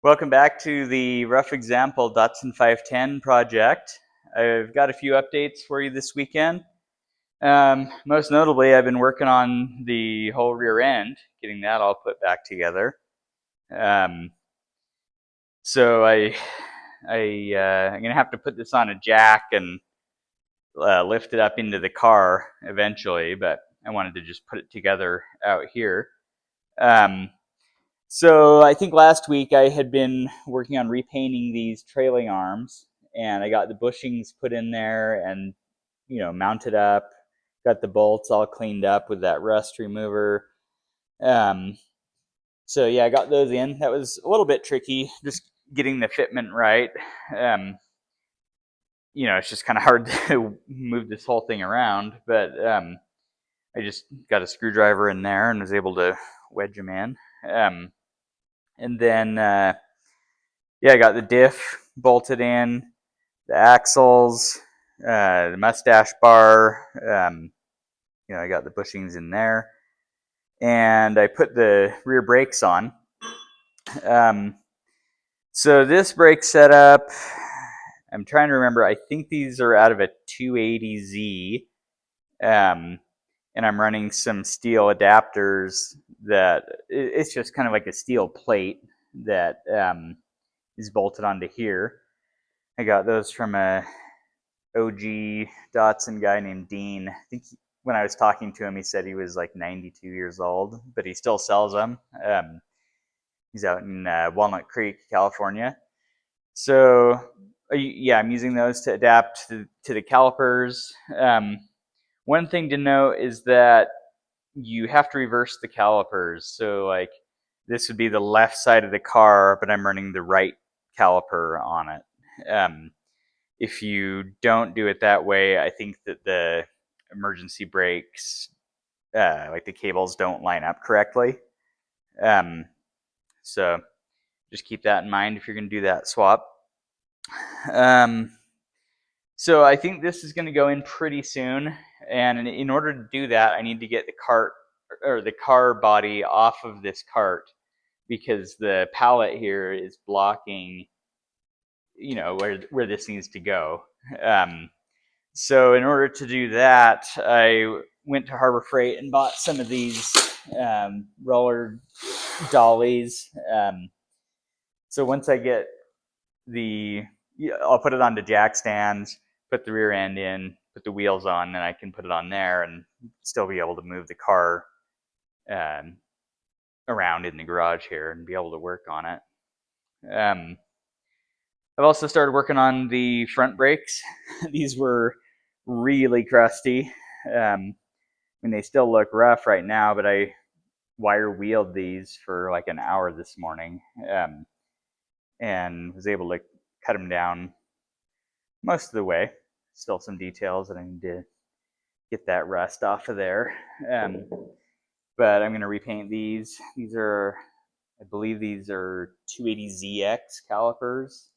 Welcome back to the Rough Example Datsun 510 project. I've got a few updates for you this weekend. Most notably, I've been working on the whole rear end, getting that all put back together. Um, so I'm gonna have to put this on a jack and lift it up into the car eventually, but I wanted to just put it together out here. Um, So I think last week I had been working on repainting these trailing arms, and I got the bushings put in there and mounted up. Got the bolts all cleaned up with that rust remover. Um, so yeah, I got those in. That was a little bit tricky, just getting the fitment right. Um, it's just kind of hard to move this whole thing around, but I just got a screwdriver in there and was able to wedge them in. And then yeah, I got the diff bolted in, the axles, the mustache bar. I got the bushings in there, and I put the rear brakes on. Um, so this brake setup, I'm trying to remember. I think these are out of a 280Z, and I'm running some steel adapters. That it's just kind of like a steel plate that is bolted onto here. I got those from a OG Datsun guy named Dean. I think when I was talking to him, he said he was like 92 years old, but he still sells them. He's out in Walnut Creek, California. So yeah, I'm using those to adapt to the calipers. One thing to note is that you have to reverse the calipers. So like this would be the left side of the car, but I'm running the right caliper on it. If you don't do it that way, I think that the emergency brakes, like the cables, don't line up correctly. Um, so just keep that in mind if you're going to do that swap. Um, so I think this is going to go in pretty soon, and in order to do that, I need to get the cart or the car body off of this cart because the pallet here is blocking, where this needs to go. So in order to do that, I went to Harbor Freight and bought some of these roller dollies. So once I get I'll put it onto jack stands, put the rear end in, put the wheels on, then I can put it on there and still be able to move the car um, around in the garage here and be able to work on it. I've also started working on the front brakes. These were really crusty. They still look rough right now, but I wire wheeled these for like an hour this morning, and was able to cut them down most of the way. Still some details that I need to get that rust off of there. But I'm going to repaint these. I believe these are 280ZX calipers.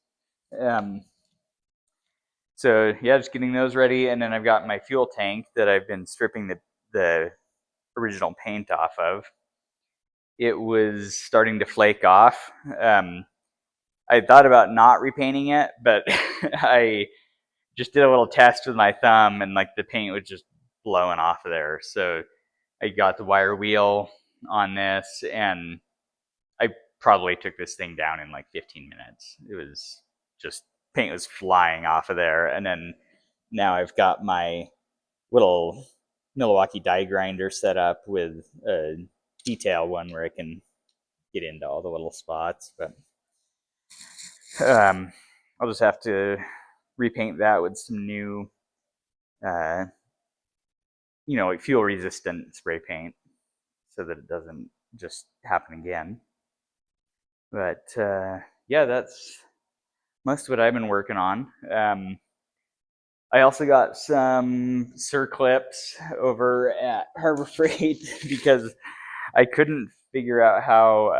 So yeah, just getting those ready, and then I've got my fuel tank that I've been stripping the original paint off of. It was starting to flake off. I thought about not repainting it, but I just did a little test with my thumb, and like the paint was just blowing off of there. So I got the wire wheel on this, and I probably took this thing down in like 15 minutes. It was just paint was flying off of there, and then now I've got my little Milwaukee die grinder set up with a detail one where I can get into all the little spots. But I'll just have to repaint that with some new, uh, like fuel resistant spray paint so that it doesn't just happen again. But yeah, that's most of what I've been working on. I also got some circlips over at Harbor Freight because I couldn't figure out how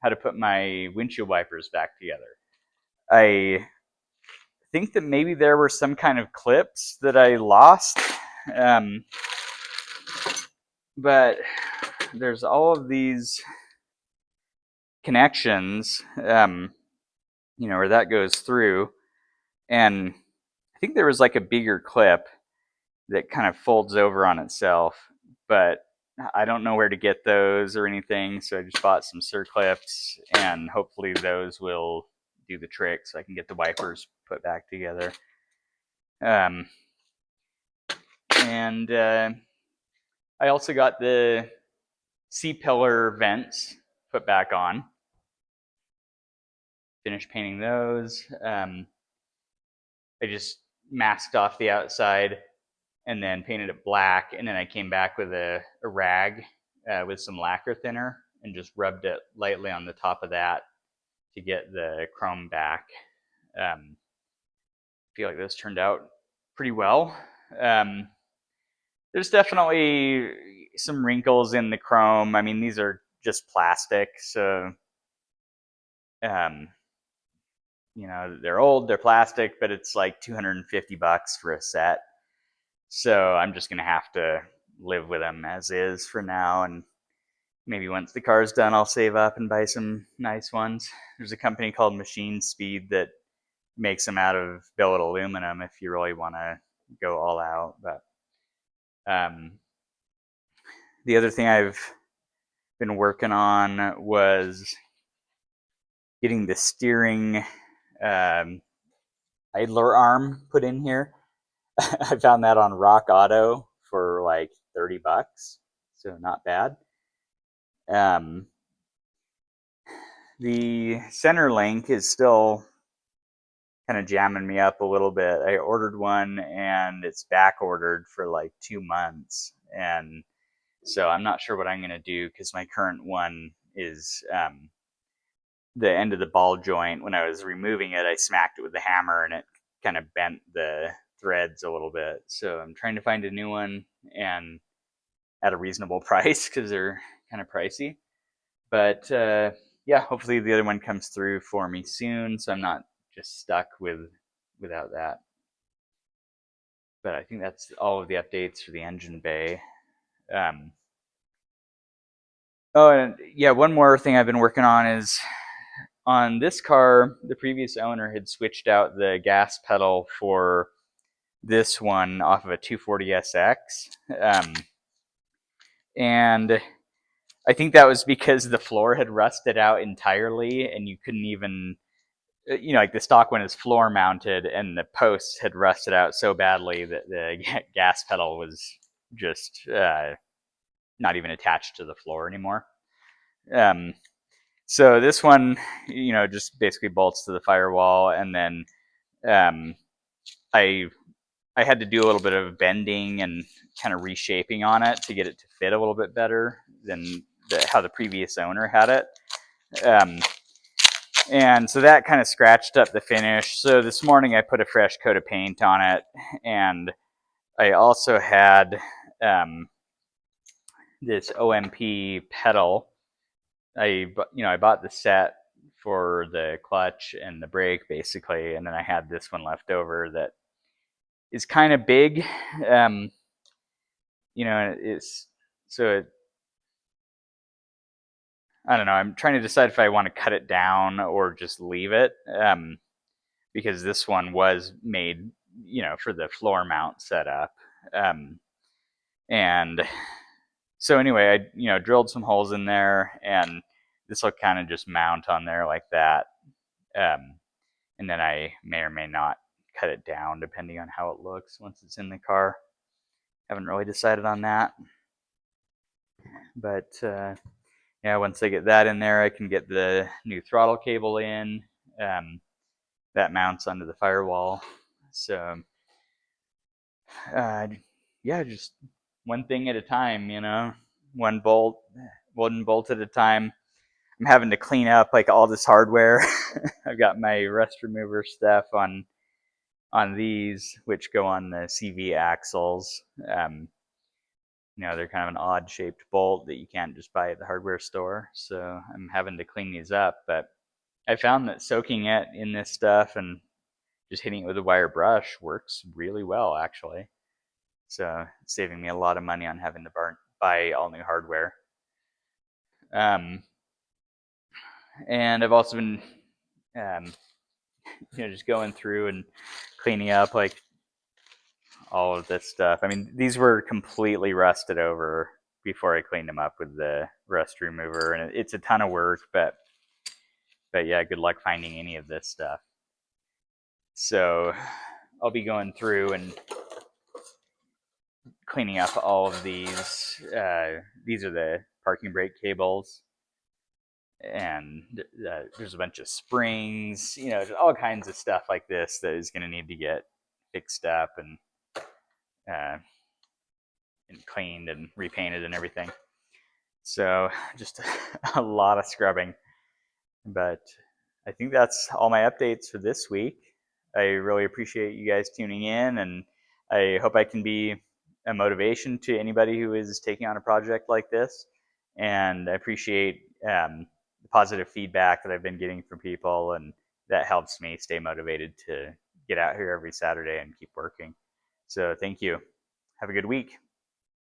to put my windshield wipers back together. I think that maybe there were some kind of clips that I lost, um, but there's all of these connections, where that goes through. And I think there was like a bigger clip that kind of folds over on itself, but I don't know where to get those or anything. So I just bought some circlips, and hopefully those will do the trick so I can get the wipers put back together. And I also got the C-pillar vents put back on. Finished painting those. I just masked off the outside and then painted it black. And then I came back with a rag with some lacquer thinner and just rubbed it lightly on the top of that to get the chrome back. I feel like this turned out pretty well. There's definitely some wrinkles in the chrome. I mean, these are just plastic, so they're old, they're plastic, but it's like $250 for a set. So I'm just gonna have to live with them as is for now, and maybe once the car's done, I'll save up and buy some nice ones. There's a company called Machine Speed that makes them out of billet aluminum if you really want to go all out. But the other thing I've been working on was getting the steering idler arm put in here. I found that on Rock Auto for like $30, so not bad. The center link is still kind of jamming me up a little bit. I ordered one and it's back ordered for like 2 months, and so I'm not sure what I'm going to do because my current one is the end of the ball joint. When I was removing it, I smacked it with the hammer and it kind of bent the threads a little bit. So I'm trying to find a new one and at a reasonable price because they're kind of pricey. But yeah, hopefully the other one comes through for me soon, so I'm not just stuck without that. But I think that's all of the updates for the engine bay. Oh, and yeah, one more thing I've been working on is on this car, the previous owner had switched out the gas pedal for this one off of a 240SX. And I think that was because the floor had rusted out entirely and you couldn't even, like the stock one is floor mounted and the posts had rusted out so badly that the gas pedal was just not even attached to the floor anymore. So this one, just basically bolts to the firewall, and then I had to do a little bit of bending and kind of reshaping on it to get it to fit a little bit better than how the previous owner had it. And so that kind of scratched up the finish. So this morning I put a fresh coat of paint on it, and I also had this OMP pedal. I bought the set for the clutch and the brake basically, and then I had this one left over that is kind of big. It's so I don't know. I'm trying to decide if I want to cut it down or just leave it, because this one was made, for the floor mount setup. And so anyway, I drilled some holes in there, and this will kind of just mount on there like that. And then I may or may not cut it down depending on how it looks once it's in the car. Haven't really decided on that. But yeah, once I get that in there, I can get the new throttle cable in. That mounts onto the firewall. So yeah, just one thing at a time, one bolt at a time. I'm having to clean up like all this hardware. I've got my rust remover stuff on these, which go on the CV axles. They're kind of an odd shaped bolt that you can't just buy at the hardware store. So I'm having to clean these up, but I found that soaking it in this stuff and just hitting it with a wire brush works really well, actually. So it's saving me a lot of money on having to buy all new hardware. And I've also been, um, just going through and cleaning up like all of this stuff. I mean, these were completely rusted over before I cleaned them up with the rust remover, and it's a ton of work, but yeah, good luck finding any of this stuff. So I'll be going through and cleaning up all of these. These are the parking brake cables, and there's a bunch of springs, all kinds of stuff like this that is going to need to get fixed up uh, and cleaned and repainted and everything. So just a lot of scrubbing. But I think that's all my updates for this week. I really appreciate you guys tuning in, and I hope I can be a motivation to anybody who is taking on a project like this. And I appreciate the positive feedback that I've been getting from people, and that helps me stay motivated to get out here every Saturday and keep working. So thank you. Have a good week.